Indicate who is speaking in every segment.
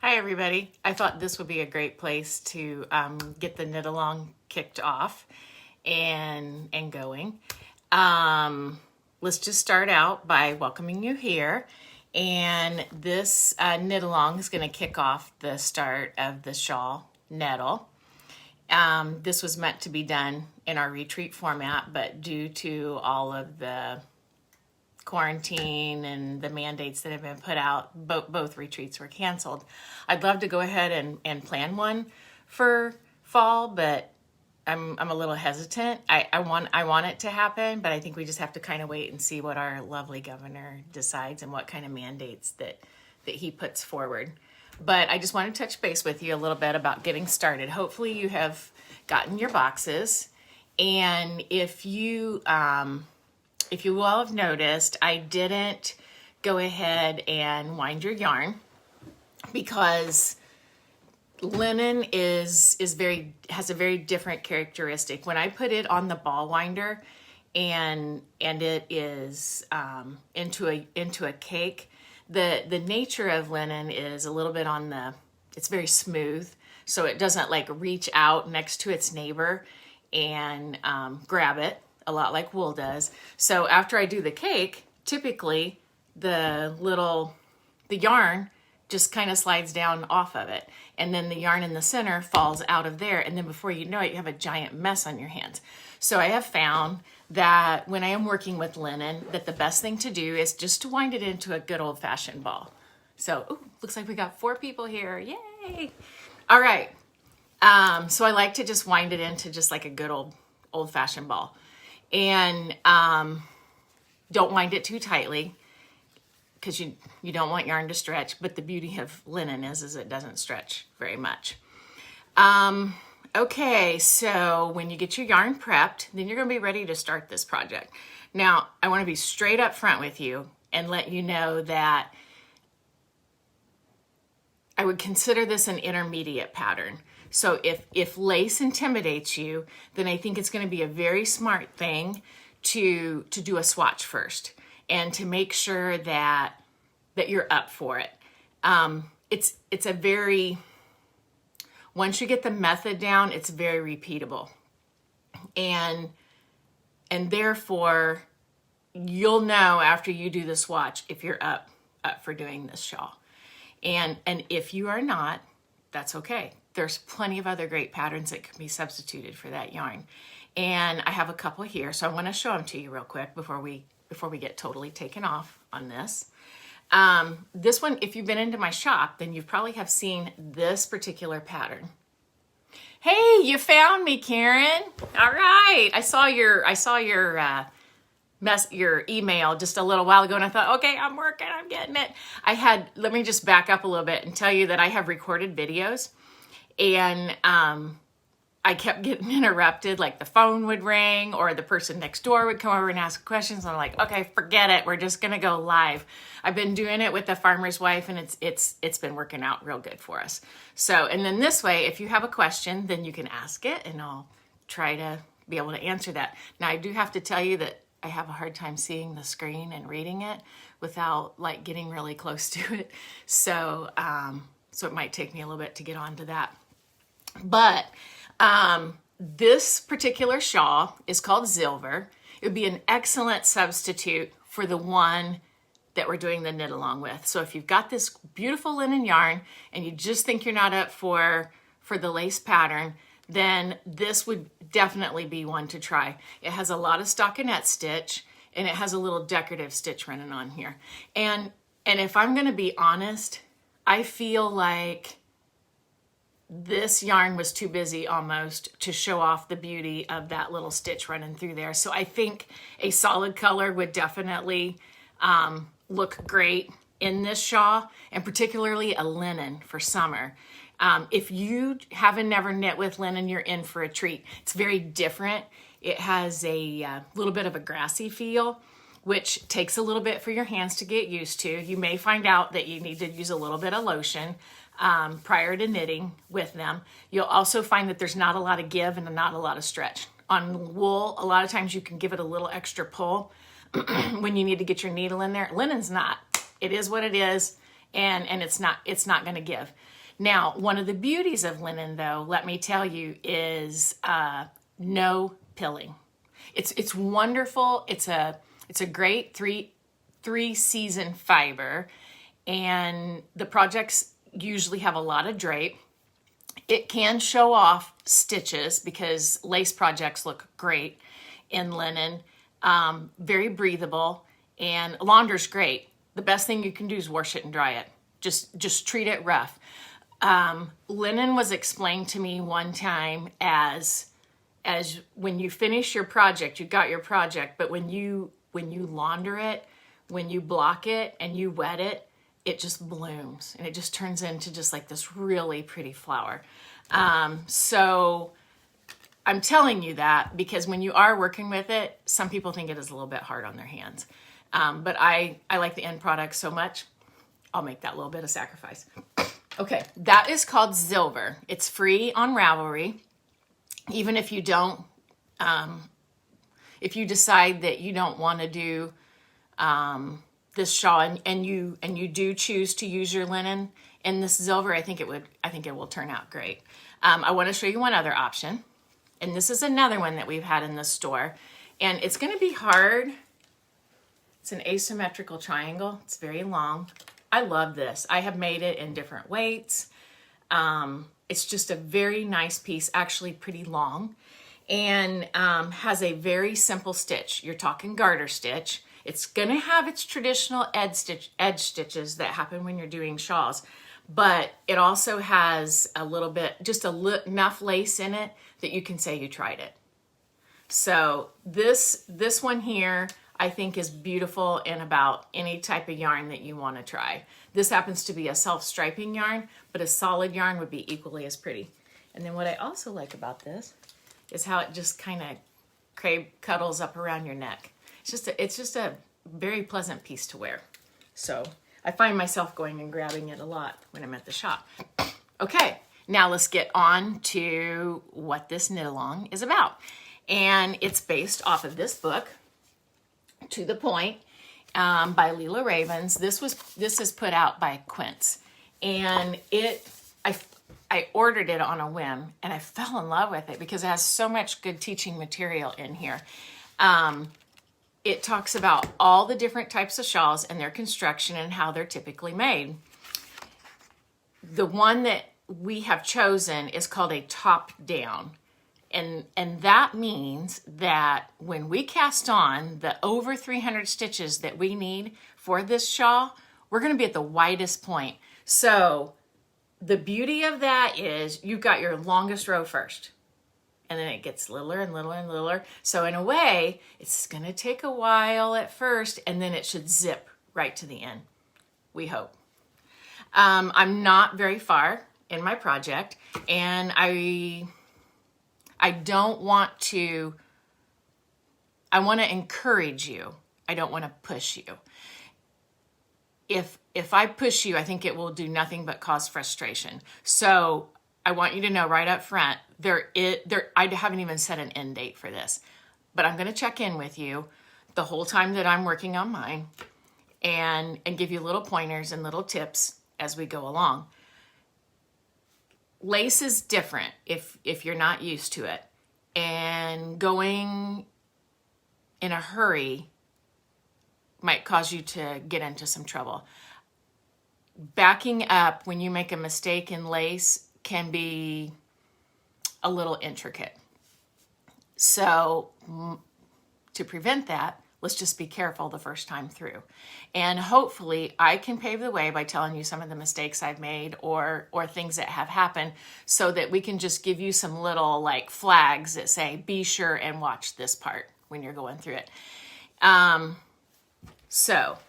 Speaker 1: Hi everybody. I thought this would be a great place to get the knit along kicked off and going. Let's just start out by welcoming you here. And this knit along is going to kick off the start of the shawl Nettle. This was meant to be done in our retreat format, but due to all of the quarantine and the mandates that have been put out, both retreats were canceled. I'd love to go ahead and plan one for fall, but I'm a little hesitant. I want it to happen, but I think we just have to kind of wait and see what our lovely governor decides and what kind of mandates that he puts forward. But I just want to touch base with you a little bit about getting started. Hopefully you have gotten your boxes, and if you will have noticed, I didn't go ahead and wind your yarn because linen has a very different characteristic. When I put it on the ball winder and it is into a cake, the nature of linen is a little bit it's very smooth, so it doesn't like reach out next to its neighbor and grab it, a lot like wool does. So after I do the cake, typically the yarn just kind of slides down off of it, and then the yarn in the center falls out of there, and then before you know it, you have a giant mess on your hands. So I have found that when I am working with linen, that the best thing to do is just to wind it into a good old-fashioned ball. So, ooh, looks like we got 4 people here. Yay! All right. So I like to just wind it into just like a good old-fashioned ball. And don't wind it too tightly because you don't want yarn to stretch, but the beauty of linen is it doesn't stretch very much. Okay, so when you get your yarn prepped, then you're going to be ready to start this project. Now, I want to be straight up front with you and let you know that I would consider this an intermediate pattern. So if lace intimidates you, then I think it's going to be a very smart thing to do a swatch first and to make sure that you're up for it. It's a very, once you get the method down, it's very repeatable. And therefore, you'll know after you do the swatch if you're up for doing this shawl. And if you are not, that's okay. There's plenty of other great patterns that can be substituted for that yarn. And I have a couple here, so I want to show them to you real quick before we get totally taken off on this. This one, if you've been into my shop, then you probably have seen this particular pattern. Hey, you found me, Karen. All right. I saw your your email just a little while ago, and I thought, okay, I'm working, I'm getting it. Let me just back up a little bit and tell you that I have recorded videos, and I kept getting interrupted, like the phone would ring or the person next door would come over and ask questions. I'm like, okay, forget it. We're just going to go live. I've been doing it with the farmer's wife, and it's been working out real good for us. So, and then this way, if you have a question, then you can ask it and I'll try to be able to answer that. Now, I do have to tell you that I have a hard time seeing the screen and reading it without like getting really close to it. So, so it might take me a little bit to get onto that. But this particular shawl is called Silver. It would be an excellent substitute for the one that we're doing the knit along with. So if you've got this beautiful linen yarn and you just think you're not up for the lace pattern, then this would definitely be one to try. It has a lot of stockinette stitch, and it has a little decorative stitch running on here. And if I'm going to be honest, I feel like this yarn was too busy almost to show off the beauty of that little stitch running through there. So I think a solid color would definitely look great in this shawl, and particularly a linen for summer. If you haven't never knit with linen, you're in for a treat. It's very different. It has a little bit of a grassy feel, which takes a little bit for your hands to get used to. You may find out that you need to use a little bit of lotion prior to knitting with them. You'll also find that there's not a lot of give and not a lot of stretch. On wool, a lot of times you can give it a little extra pull when you need to get your needle in there. Linen's not. It is what it is, and it's not going to give. Now, one of the beauties of linen, though, let me tell you, is no pilling. It's wonderful. It's a great three season fiber, and the projects usually have a lot of drape. It can show off stitches because lace projects look great in linen. Very breathable, and launder's great. The best thing you can do is wash it and dry it. Just treat it rough. Linen was explained to me one time as when you finish your project, you got your project, but when you launder it, when you block it and you wet it, it just blooms and it just turns into just like this really pretty flower. So I'm telling you that because when you are working with it, some people think it is a little bit hard on their hands. But I like the end product so much, I'll make that little bit of sacrifice. Okay, that is called Zilver. It's free on Ravelry. Even if you don't, if you decide that you don't want to do this shawl and you do choose to use your linen in this Zilver, I think it will turn out great. I want to show you one other option, and this is another one that we've had in the store, and it's going to be hard. It's an asymmetrical triangle. It's very long. I love this. I have made it in different weights. It's just a very nice piece, actually pretty long, and has a very simple stitch. You're talking garter stitch. It's gonna have its traditional edge stitches that happen when you're doing shawls, but it also has a little bit, just enough lace in it that you can say you tried it. So this one here, I think is beautiful in about any type of yarn that you want to try. This happens to be a self-striping yarn, but a solid yarn would be equally as pretty. And then what I also like about this is how it just kind of cuddles up around your neck. It's just a very pleasant piece to wear. So I find myself going and grabbing it a lot when I'm at the shop. Okay, now let's get on to what this knit-along is about. And it's based off of this book, To the Point, by Leela Ravens. This is put out by Quince, and I ordered it on a whim, and I fell in love with it because it has so much good teaching material in here. It talks about all the different types of shawls and their construction and how they're typically made. The one that we have chosen is called a top-down. And that means that when we cast on the over 300 stitches that we need for this shawl, we're going to be at the widest point. So the beauty of that is you've got your longest row first, and then it gets littler and littler and littler. So in a way, it's going to take a while at first, and then it should zip right to the end, we hope. I'm not very far in my project, and I don't want to, I want to encourage you. I don't want to push you. If I push you, I think it will do nothing but cause frustration. So I want you to know right up front, I haven't even set an end date for this, but I'm going to check in with you the whole time that I'm working on mine and give you little pointers and little tips as we go along. Lace is different if you're not used to it, and going in a hurry might cause you to get into some trouble. Backing up when you make a mistake in lace can be a little intricate. So to prevent that, let's just be careful the first time through. And hopefully I can pave the way by telling you some of the mistakes I've made or things that have happened so that we can just give you some little like flags that say, be sure and watch this part when you're going through it. So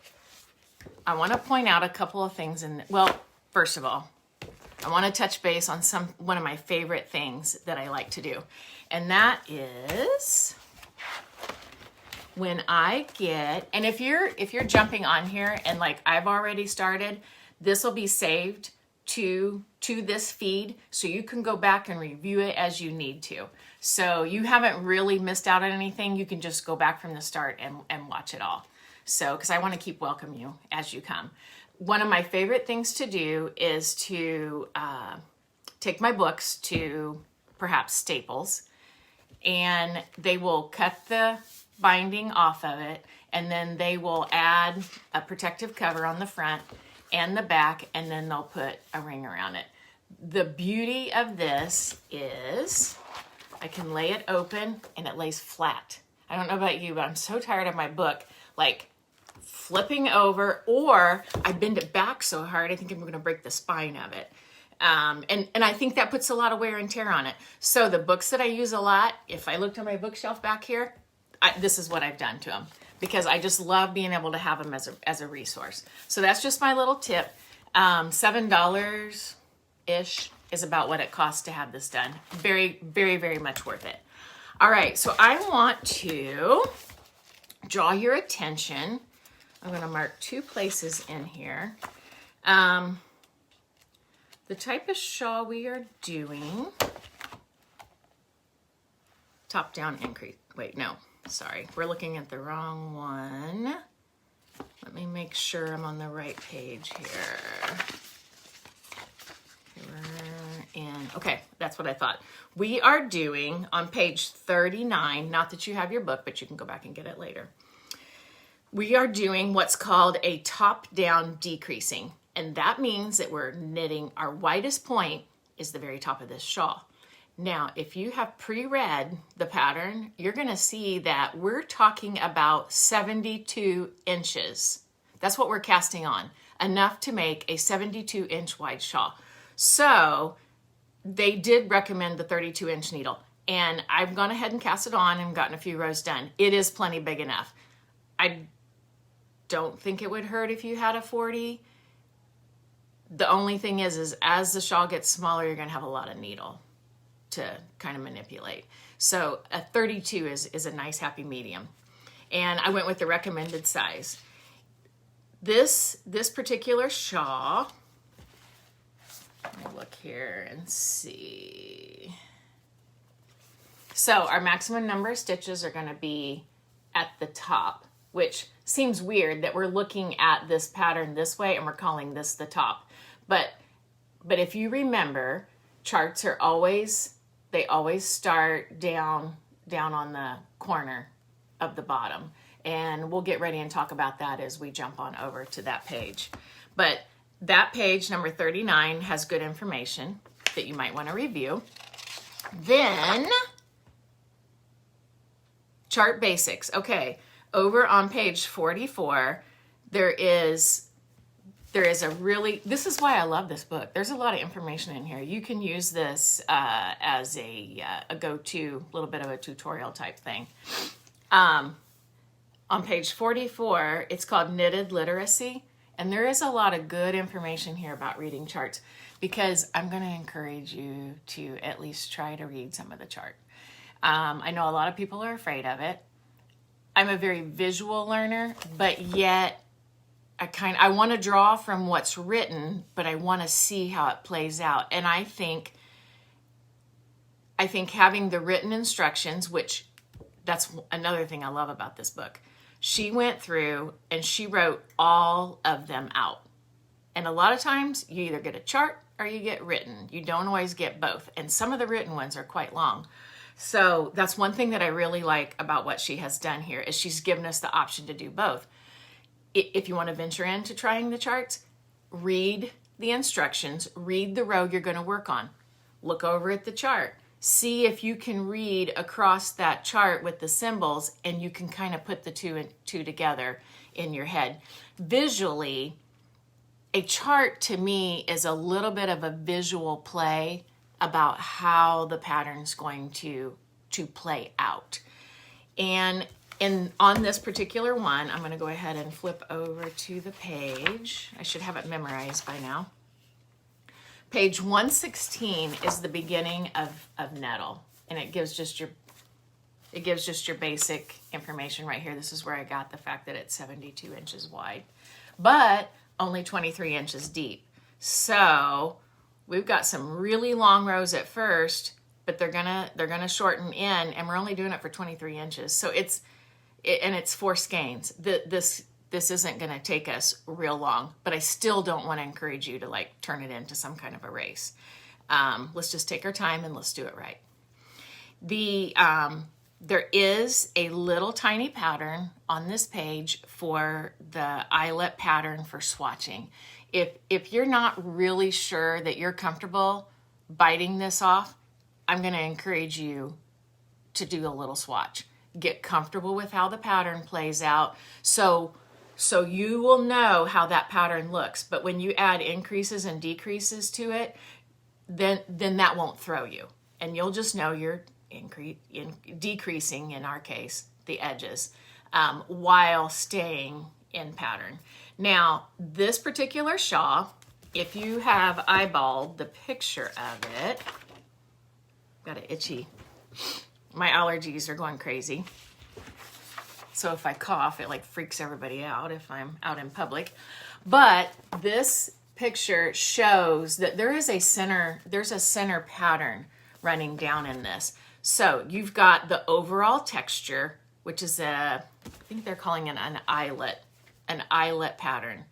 Speaker 1: I want to point out a couple of things. Well, first of all, I want to touch base on one of my favorite things that I like to do. And that is when I get, and if you're jumping on here and like I've already started, this will be saved to this feed so you can go back and review it as you need to. So you haven't really missed out on anything. You can just go back from the start and watch it all. So, because I want to keep welcoming you as you come. one of my favorite things to do is to take my books to perhaps Staples, and they will cut the binding off of it, and then they will add a protective cover on the front and the back, and then they'll put a ring around it. The beauty of this is I can lay it open and it lays flat. I don't know about you, but I'm so tired of my book like flipping over, or I bend it back so hard I think I'm going to break the spine of it. And I think that puts a lot of wear and tear on it. So the books that I use a lot, if I looked on my bookshelf back here, this is what I've done to them, because I just love being able to have them as a resource. So that's just my little tip. $7-ish is about what it costs to have this done. Very, very, very much worth it. All right, so I want to draw your attention. I'm going to mark 2 places in here. The type of shawl we are doing, top down increase. Wait, no, sorry. We're looking at the wrong one. Let me make sure I'm on the right page here. Okay, that's what I thought. We are doing on page 39, not that you have your book, but you can go back and get it later. We are doing what's called a top-down decreasing. And that means that we're knitting, our widest point is the very top of this shawl. Now, if you have pre-read the pattern, you're gonna see that we're talking about 72 inches. That's what we're casting on, enough to make a 72-inch wide shawl. So they did recommend the 32-inch needle, and I've gone ahead and cast it on and gotten a few rows done. It is plenty big enough. I don't think it would hurt if you had a 40. The only thing is as the shawl gets smaller, you're gonna have a lot of needle to kind of manipulate. So a 32 is a nice happy medium. And I went with the recommended size. This particular shawl, let me look here and see. So our maximum number of stitches are gonna be at the top, which seems weird that we're looking at this pattern this way and we're calling this the top. But if you remember, charts are always start down on the corner of the bottom. And we'll get ready and talk about that as we jump on over to that page. But that page, number 39, has good information that you might want to review. Then, chart basics. Okay, over on page 44, there is a really, this is why I love this book. There's a lot of information in here. You can use this as a go-to, little bit of a tutorial type thing. On page 44, it's called Knitted Literacy. And there is a lot of good information here about reading charts, because I'm going to encourage you to at least try to read some of the chart. I know a lot of people are afraid of it. I'm a very visual learner, but yet I want to draw from what's written, but I want to see how it plays out. And I think having the written instructions, which that's another thing I love about this book. She went through and she wrote all of them out. And a lot of times you either get a chart or you get written. You don't always get both. And some of the written ones are quite long. So that's one thing that I really like about what she has done here, is she's given us the option to do both. If you want to venture into trying the charts, read the instructions, read the row you're going to work on. Look over at the chart. See if you can read across that chart with the symbols, and you can kind of put the two together in your head. Visually, a chart to me is a little bit of a visual play about how the pattern's going to play out. And on this particular one, I'm going to go ahead and flip over to the page. I should have it memorized by now. Page 116 is the beginning of Nettle, and it gives just your basic information right here. This is where I got the fact that it's 72 inches wide, but only 23 inches deep. So we've got some really long rows at first, but they're gonna shorten in, and we're only doing it for 23 inches. So it's 4 skeins. This this isn't going to take us real long, but I still don't want to encourage you to like turn it into some kind of a race. Let's just take our time and let's do it right. There is a little tiny pattern on this page for the eyelet pattern for swatching. If you're not really sure that you're comfortable biting this off, I'm going to encourage you to do a little swatch. Get comfortable with how the pattern plays out so you will know how that pattern looks. But when you add increases and decreases to it, then that won't throw you. And you'll just know you're decreasing, in our case, the edges, while staying in pattern. Now, this particular shawl, if you have eyeballed the picture of it, got an itchy. My allergies are going crazy. So if I cough, it like freaks everybody out if I'm out in public. But this picture shows that there's a center pattern running down in this. So you've got the overall texture, which is I think they're calling it an eyelet pattern.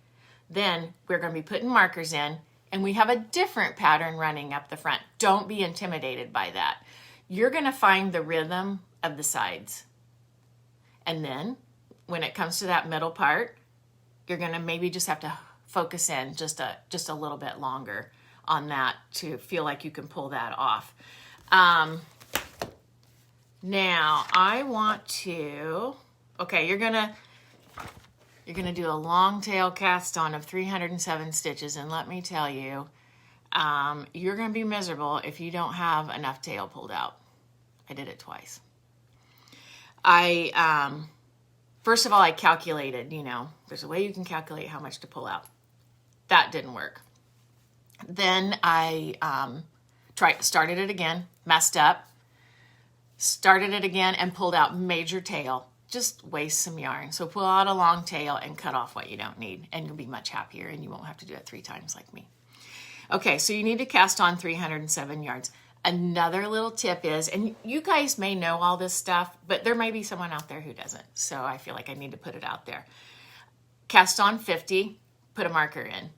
Speaker 1: Then we're going to be putting markers in, and we have a different pattern running up the front. Don't be intimidated by that. You're going to find the rhythm of the sides. And then when it comes to that middle part, you're going to maybe just have to focus in just a little bit longer on that to feel like you can pull that off. Now I want to, okay, you're gonna do a long tail cast on of 307 stitches, and let me tell you, you're gonna be miserable if you don't have enough tail pulled out. I did it twice. First of all, I calculated, there's a way you can calculate how much to pull out. That didn't work. Then I started it again, messed up, started it again, and pulled out major tail. Just waste some yarn. So pull out a long tail and cut off what you don't need, and you'll be much happier, and you won't have to do it 3 times like me. Okay, so you need to cast on 307 yards. Another little tip is, and you guys may know all this stuff, but there may be someone out there who doesn't, so I feel like I need to put it out there. Cast on 50, put a marker in.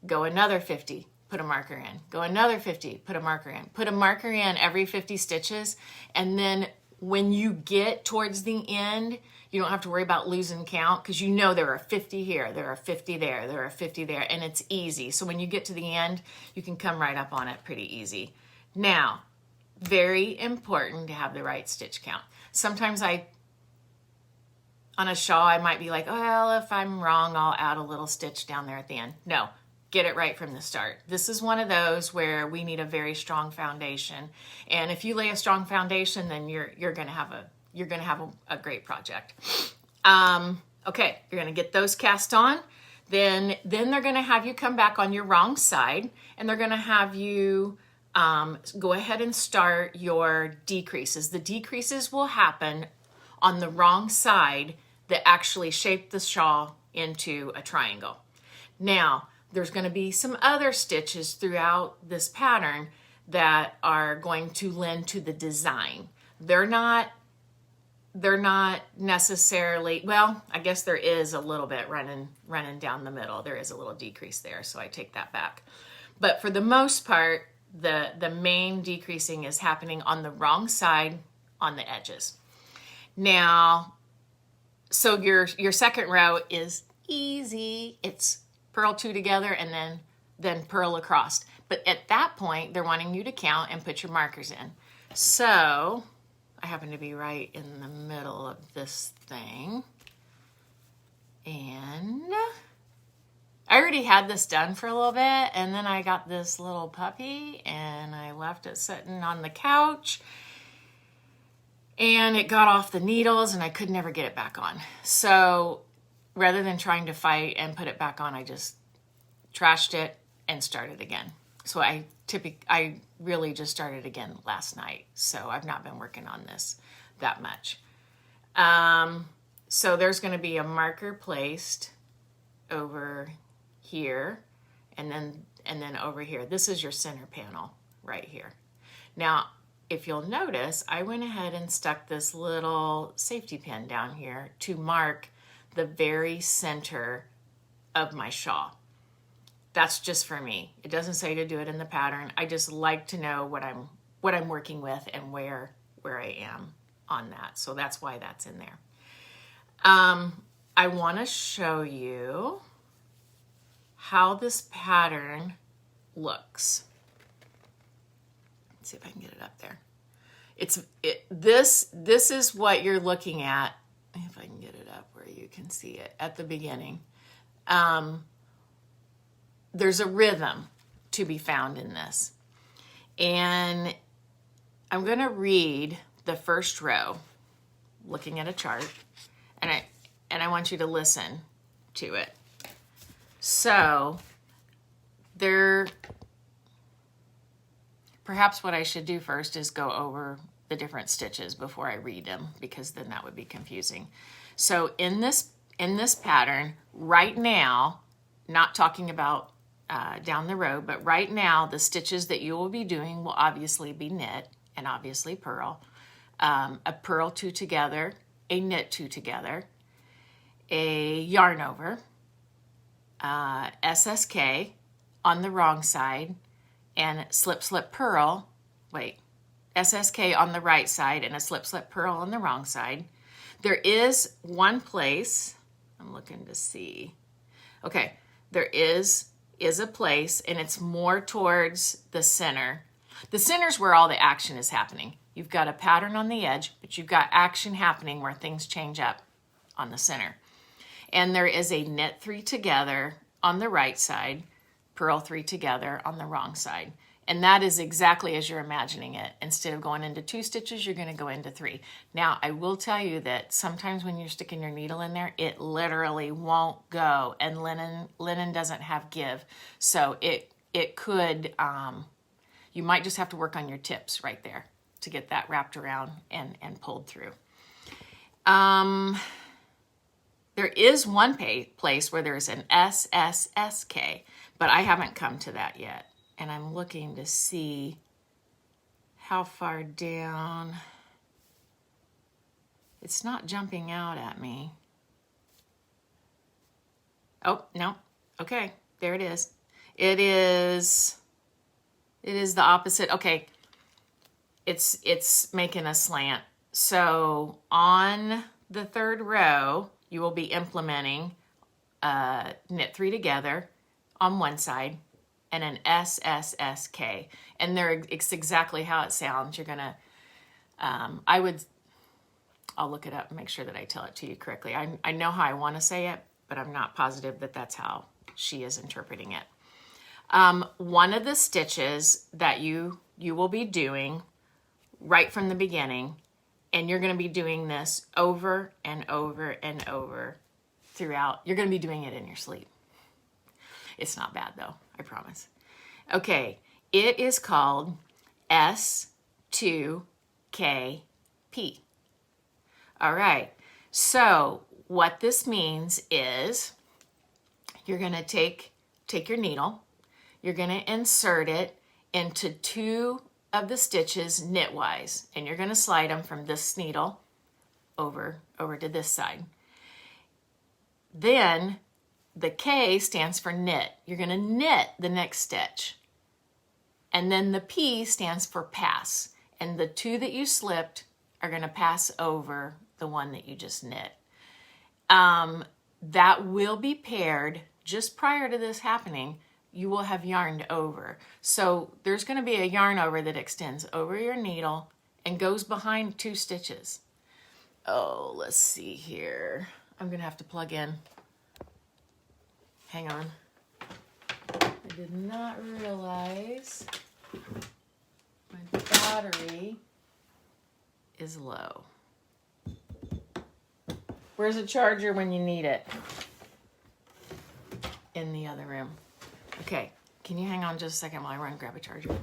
Speaker 1: Go another 50, put a marker in. Go another 50, put a marker in. Put a marker in every 50 stitches, and then when you get towards the end, you don't have to worry about losing count, because you know there are 50 here, there are 50 there, there are 50 there, and it's easy. So when you get to the end, you can come right up on it pretty easy. Now, very important to have the right stitch count. Sometimes on a shawl, I might be like, well, if I'm wrong, I'll add a little stitch down there at the end. No, get it right from the start. This is one of those where we need a very strong foundation. And if you lay a strong foundation, then you're going to have a great project. Okay, you're going to get those cast on. Then they're going to have you come back on your wrong side, and they're going to have you go ahead and start your decreases. The decreases will happen on the wrong side that actually shape the shawl into a triangle. Now, there's going to be some other stitches throughout this pattern that are going to lend to the design. They're not necessarily, well, I guess there is a little bit running down the middle. There is a little decrease there, so I take that back. But for the most part, the main decreasing is happening on the wrong side on the edges. Now, so your second row is easy. It's purl 2 together and then purl across. But at that point, they're wanting you to count and put your markers in. So I happen to be right in the middle of this thing. And I already had this done for a little bit, and then I got this little puppy and I left it sitting on the couch, and it got off the needles and I could never get it back on. So rather than trying to fight and put it back on, I just trashed it and started again. So I really just started again last night. So I've not been working on this that much. So there's going to be a marker placed over here and then over here. This is your center panel right here. Now, if you'll notice, I went ahead and stuck this little safety pin down here to mark the very center of my shawl. That's just for me. It doesn't say to do it in the pattern. I just like to know what I'm working with and where I am on that. So that's why that's in there. I want to show you how this pattern looks. Let's see if I can get it up there. This is what you're looking at. If I can get it up where you can see it at the beginning. There's a rhythm to be found in this. And I'm going to read the first row, looking at a chart, and I want you to listen to it. So perhaps what I should do first is go over the different stitches before I read them, because then that would be confusing. So in this pattern, right now, not talking about down the road, but right now, the stitches that you will be doing will obviously be knit and obviously purl. A purl 2 together, a knit 2 together, a yarn over, SSK on the wrong side, and slip, slip, purl, SSK on the right side and a slip, slip, purl on the wrong side. There is one place, I'm looking to see, okay, there is a place, and it's more towards the center. The center's where all the action is happening. You've got a pattern on the edge, but you've got action happening where things change up on the center. And there is a knit 3 together on the right side, purl 3 together on the wrong side. And that is exactly as you're imagining it. Instead of going into 2 stitches, you're going to go into 3. Now, I will tell you that sometimes when you're sticking your needle in there, it literally won't go, and linen doesn't have give. So it could, you might just have to work on your tips right there to get that wrapped around and pulled through. There is one place where there's an SSSK, but I haven't come to that yet. And I'm looking to see how far down. It's not jumping out at me. Oh, no. Okay, there it is. It is the opposite. Okay, it's making a slant. So on the 3rd row, you will be implementing knit 3 together on one side and an SSSK. And it's exactly how it sounds. You're gonna, I'll look it up and make sure that I tell it to you correctly. I know how I want to say it, but I'm not positive that that's how she is interpreting it. One of the stitches that you will be doing right from the beginning, and you're going to be doing this over and over and over throughout. You're going to be doing it in your sleep. It's not bad though, I promise. Okay, it is called S2KP. All right, so what this means is you're going to take your needle, you're going to insert it into 2 of the stitches knitwise, and you're going to slide them from this needle over to this side. Then the K stands for knit. You're going to knit the next stitch. And then the P stands for pass. And the 2 that you slipped are going to pass over the one that you just knit. That will be paired just prior to this happening. You will have yarned over. So there's going to be a yarn over that extends over your needle and goes behind 2 stitches. Oh, let's see here. I'm going to have to plug in. Hang on. I did not realize my battery is low. Where's the charger when you need it? In the other room. Okay, can you hang on just a second while I run and grab a charger?